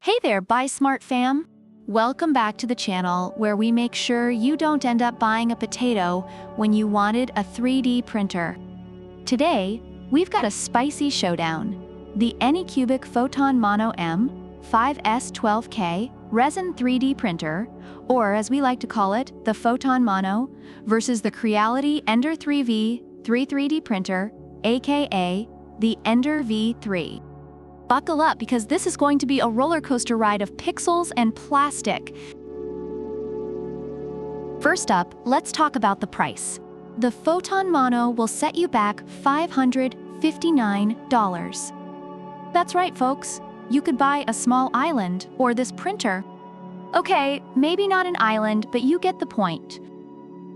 Hey there, Buy Smart fam! Welcome back to the channel where we make sure you don't end up buying a potato when you wanted a 3D printer. Today, we've got a spicy showdown. The Anycubic Photon Mono M5s 12K resin 3D printer, or as we like to call it, the Photon Mono, versus the Creality Ender-3 3D printer, aka the Ender-3. Buckle up because this is going to be a roller coaster ride of pixels and plastic. First up, let's talk about the price. The Photon Mono will set you back $559. That's right, folks. You could buy a small island or this printer. Okay, maybe not an island, but you get the point.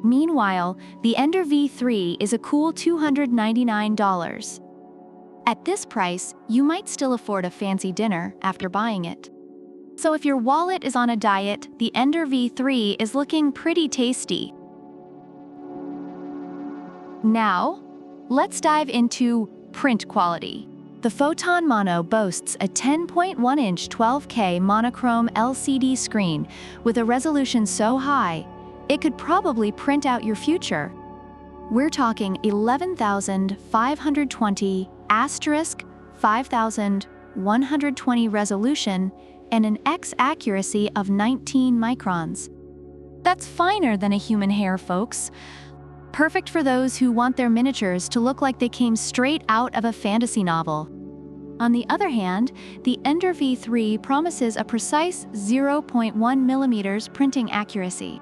Meanwhile, the Ender-3 is a cool $299. At this price, you might still afford a fancy dinner after buying it. So if your wallet is on a diet, the Ender-3 is looking pretty tasty. Now, let's dive into print quality. The Photon Mono boasts a 10.1-inch 12K monochrome LCD screen with a resolution so high, it could probably print out your future. We're talking 11,520 *5120 resolution and an X accuracy of 19 microns. That's finer than a human hair, folks. Perfect for those who want their miniatures to look like they came straight out of a fantasy novel. On the other hand, the Ender-3 promises a precise 0.1 millimeters printing accuracy.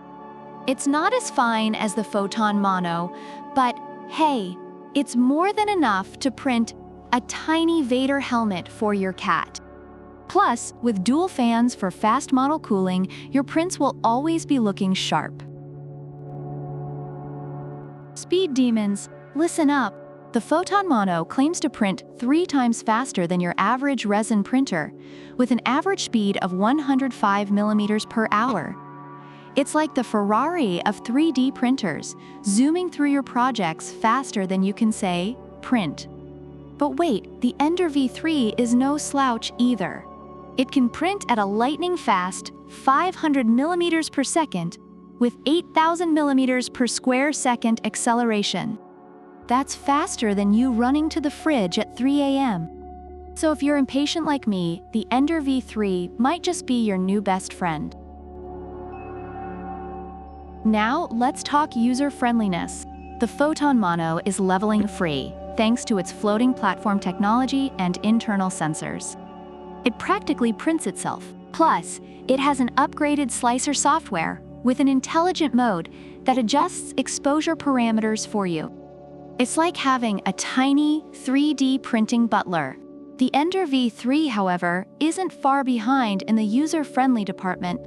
It's not as fine as the Photon Mono, but hey, it's more than enough to print a tiny Vader helmet for your cat. Plus, with dual fans for fast model cooling, your prints will always be looking sharp. Speed demons, listen up. The Photon Mono claims to print 3 times faster than your average resin printer, with an average speed of 105 millimeters per hour. It's like the Ferrari of 3D printers, zooming through your projects faster than you can say, print. But wait, the Ender-3 is no slouch either. It can print at a lightning-fast 500 millimeters per second with 8,000 millimeters per square second acceleration. That's faster than you running to the fridge at 3 a.m. So if you're impatient like me, the Ender-3 might just be your new best friend. Now, let's talk user-friendliness. The Photon Mono is leveling free, thanks to its floating platform technology and internal sensors. It practically prints itself. Plus, it has an upgraded slicer software with an intelligent mode that adjusts exposure parameters for you. It's like having a tiny 3D printing butler. The Ender-3, however, isn't far behind in the user-friendly department.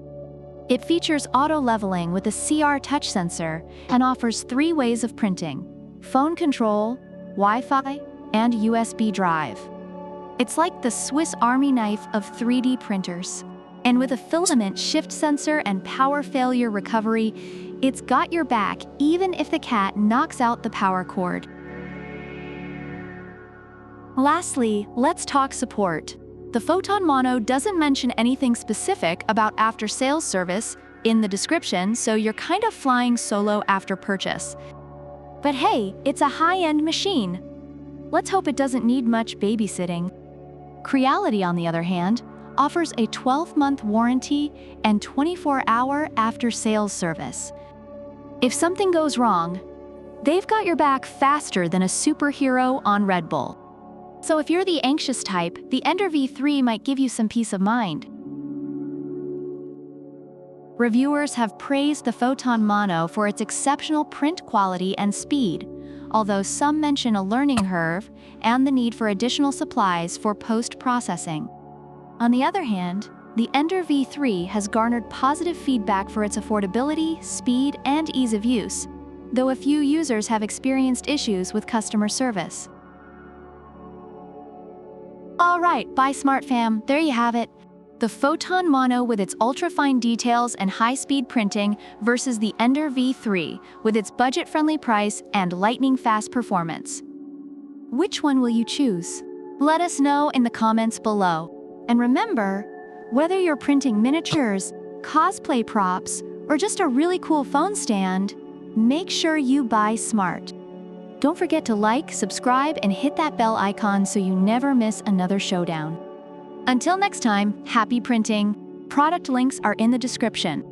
It features auto-leveling with a CR touch sensor and offers 3 ways of printing: phone control, Wi-Fi, and USB drive. It's like the Swiss Army knife of 3D printers. And with a filament shift sensor and power failure recovery, it's got your back even if the cat knocks out the power cord. Lastly, let's talk support. The Photon Mono doesn't mention anything specific about after-sales service in the description, so you're kind of flying solo after purchase. But hey, it's a high-end machine. Let's hope it doesn't need much babysitting. Creality, on the other hand, offers a 12-month warranty and 24-hour after-sales service. If something goes wrong, they've got your back faster than a superhero on Red Bull. So if you're the anxious type, the Ender-3 might give you some peace of mind. Reviewers have praised the Photon Mono for its exceptional print quality and speed, although some mention a learning curve and the need for additional supplies for post-processing. On the other hand, the Ender-3 has garnered positive feedback for its affordability, speed, and ease of use, though a few users have experienced issues with customer service. All right, Buy Smart fam, there you have it. The Photon Mono with its ultra-fine details and high-speed printing versus the Ender-3 with its budget-friendly price and lightning-fast performance. Which one will you choose? Let us know in the comments below. And remember, Whether you're printing miniatures, cosplay props, or just a really cool phone stand, make sure you buy smart. Don't forget to like, subscribe, and hit that bell icon so you never miss another showdown. Until next time, happy printing! Product links are in the description.